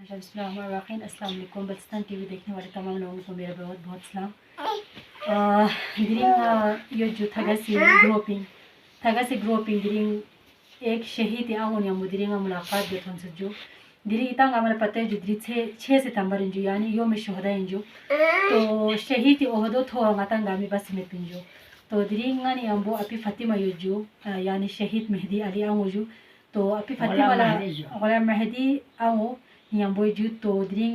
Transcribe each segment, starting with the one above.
बिस्मिल्लाहिर्रहमानिर्रहीम। अस्सलाम वालेकुम। बलुचिस्तान टीवी देखने वाले तमाम लोगों को मेरा बहुत बहुत सलाम। दिरिंग यो जो थगसी ग्रुपिंग दिरिंग एक शहीद आंगोन या मुदिरिंग मुलाकात जो थन सजो दिरी इतांग हमारे पता है जो दिरी 6 सितंबर इंजो यानी योम शुहदा इंजो तो शहीद ओहदो थो अंगातंग गामी बस में पिंजो तो दिरिंग गानी अंबो अपी फातिमा योजो यानी शहीद मेहदी अली आंगोजो तो अपी फातिमा ला गुलाम मेहदी आंगो यंबो जो तो दिरिंग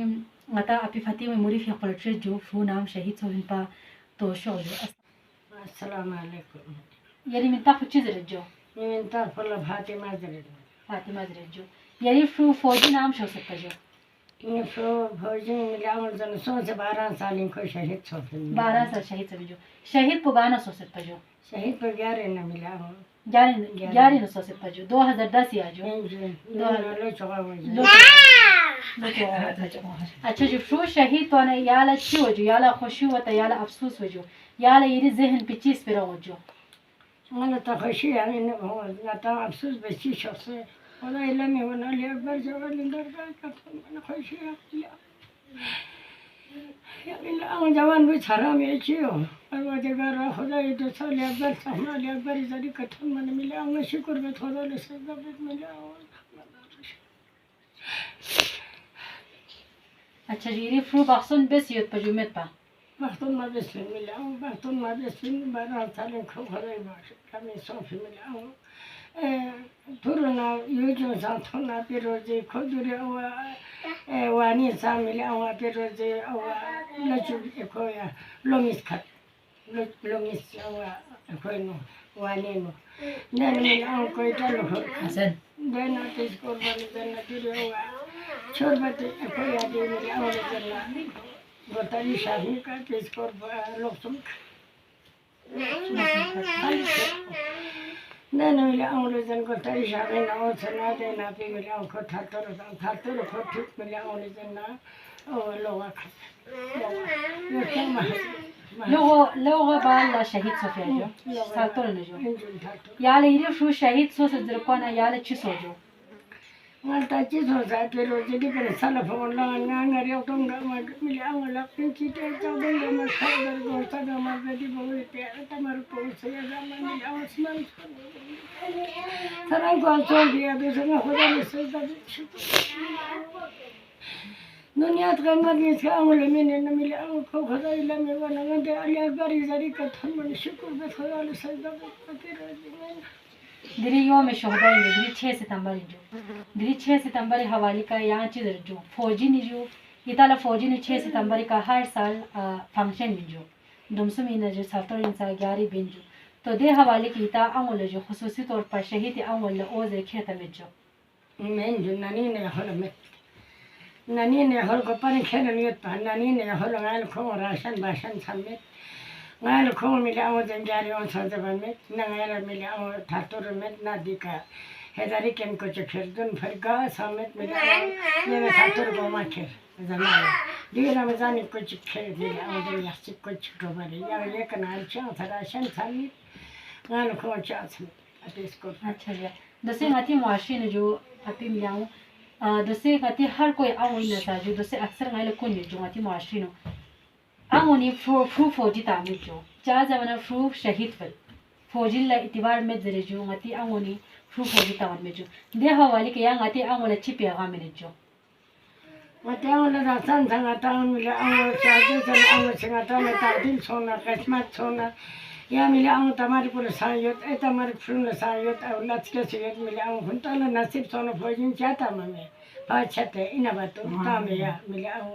ngata api fatima muri fi qaltre jo fu nam shahid so pa to shojo assalamu alaikum yani min tafu chizre jo min tafu la fatima zre jo yani fu fauji नाम शो सकता जो ये फौजी मिला जन 12 साल इनको शहीद छो 12 साल शहीद सब जो शहीद पुगाना सो सकता जो शहीद पर 11 न मिला 11 न सो सकता जो 2010 या जो अच्छा जो फू शहीद तो ना याला छी हो जो याला खुशी होता याला अफसोस हो जो याला ये जहन पे चीज पे रहो जो मला तो खुशी है ना हो जाता अफसोस बेची शख्स ولا إلا مي ولا اللي أكبر جوال لندرجة كتر من خشية يا إلا أنا جوان بيشرام يجيو الواجب جرا خدا يدرس اللي أكبر سهما اللي أكبر يزري كتر من ملا أنا شكر بتخدا لسه بيت ملا अच्छा जी ये फ्रू बक्सन बेस युद्ध पर जुमेत पा बख्तन ما بس ملا बख्तन ما بس بارا ثالث خدا يبارك كم يصوف ملا तुरना यूजो साथोना पिरोजे खुदरे अवा वानी सामिले अवा पिरोजे अवा लचु एकोया लोमिस खत लोमिस अवा एकोनो वानी नो नन मिल अव कोई तलो हसन देना किस कुर्बानी देना तिरे अवा छोरबते एकोया दे मिल अव देना गोतारी शाही का किस कुर्बा लोसुम नन मिले आउले जन को तरी शाबे ना ओ सना दे ना पे मिले ओ को थातर को ठीक मिले आउले जन ना ओ लोगा लोगा बाला शहीद सोफिया जो थातर न जो याले ये फ्रू शहीद सो से जरकोना याले छि सो जो माता छि सो जा पे रोज दी पर साला फोन ला ना रे तो मिले आउला पिंची ते चौदन म खबर गोता ग म बेटी बोले ते तमार को से जा म मिले आउस्मान तराई को चोर दिया दूसरा खुदा ने सजदा दुनिया का मर्जी से आउले मैंने न मिले आउ को खुदा इला में बना दे अलिया बारी जारी का थन मन शुक्र बे खुदा ने सजदा दिरी योम शुहदा दिरी 6 सितंबर जो दिरी 6 सितंबर हवाले का यहाँ चीज जो फौजी ने जो इताला फौजी ने 6 सितंबर का हर साल फंक्शन में जो दुमसुम इन जो सातों इंसान 11 दिन जो तो दे हवाले की इता अंगुल जो खुसूसी तौर पर शहीद अंगुल ओज़े खेत में जो मैं जो नानी ने हल को पर खेल नहीं होता नानी ने हल गाल को राशन भाषण समेत गाल को मिले आओ जंजारी और साथ में नगाल मिले आओ ठाकुर में नदी का हेदारी केम को चखेर दुन फरका समेत मिले ये ठाकुर को माखेर जमाना दिरा में जाने कुछ खेल मिले आओ जन यासी कुछ रोबरे या ये कनाल चां राशन समेत गाल को चां इसको अच्छा जी दसे गाती मुआशी ने जो अपी मिलाऊं दसे गाती हर कोई आओ इन सा जो दसे अक्सर गाल को ने जो गाती मुआशी नो आंगोनी फ्रू फौजी तामिल जो चा जमाना फ्रू शहीद फल फौजी ला इतिबार में जरे जो गाती आंगोनी फ्रू फौजी तामिल में जो दे हवाले के यहाँ गाती आंगोला चिपिया गा में जो मते आंगोला राशन संगाता मिले आंगोला चार्ज जन आंगोला संगाता में तादिल सोना किस्मत सोना या मिले आंग तमारी पुल सायोत ए तमारी फ्रू सायोत और लचके सायोत मिले आंग हुंताला नसीब सोना फौजी चाहता मम्मी पाछते इना बातो तामे या मिले आंग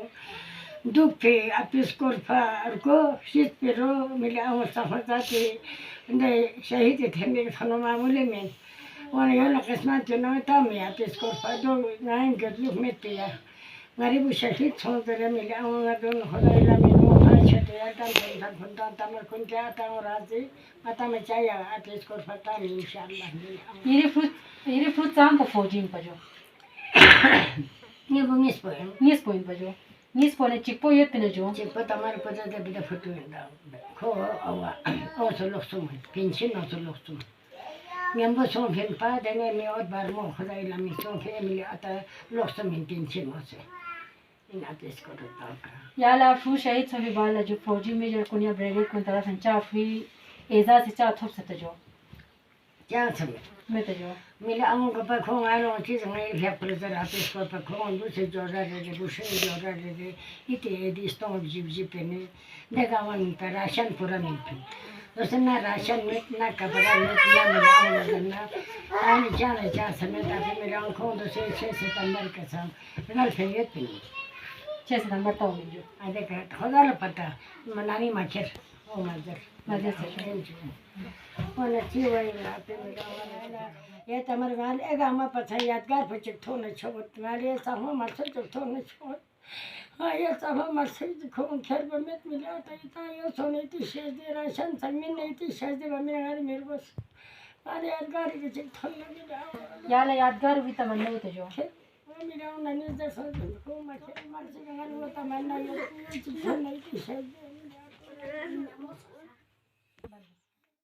दुखे अपिस कोरफार को शीत पेरो मिले आंग सफरता के ने शहीद थे मेरे खाना मामूले में और ये लोग किस्मत जो ना तामे अपिस कोरफार दो नाइन गदलुक में पिया गरीब शहीद छोड़ दे मिले आंग दोनों खुदा इला में पाछते या तम खुदा तमर कुन क्या तांग राजी माता में चाहिए अपिस कोरफार तामे इंशाअल्लाह ये फ्रूट चांग को फौजी पर जो ये वो मिस पॉइंट पर जो nis pone chipo yet ne jo chipo tamar pada de bida foto da ko awa o so loksum pinsin no so loksum Miambo sonfen pa dene mi od bar mo khudai la mi sonfen mi ata loksa min tin chimose. In ates ko ta. याला फू शहीद सभी बाला जो फौजी में जो कुनिया brigade को तरफ संचा फी एजा से चा थोप सत जो Kya chame. मैं तो जो Mila ang ko pa khong ano chis ngai phya pressure ates ko pa khong du se jora re bu she jora re ite edi stone jib jib ne nega wan ta ration pura min pi dosen na ration mit na kabara mit na mila ang na ani jana ja same ta pe mila ang khong do se 6 September ka sam ral pheyet pi 6 सितंबर तो में जो ade ka thoda la pata manani macher o mazer मजे से Ona chiwa ina pe mila ये तमर गाल एगा म पछा यादगार पे चिट्ठो न छोत गाल ये सब म से चिट्ठो न छोत हां ये सब म से खून खेर बमेत मिला त इता यो सोने ती शेष दे राशन जमीन नहीं थी शेष दे बमे गाल मेरे बस अरे यादगार के चिट्ठो लगे जा याला यादगार भी तमन्ना तो जो मिला नने दे सो को म से गाल वो तमन्ना यो चिट्ठो नहीं थी शेष दे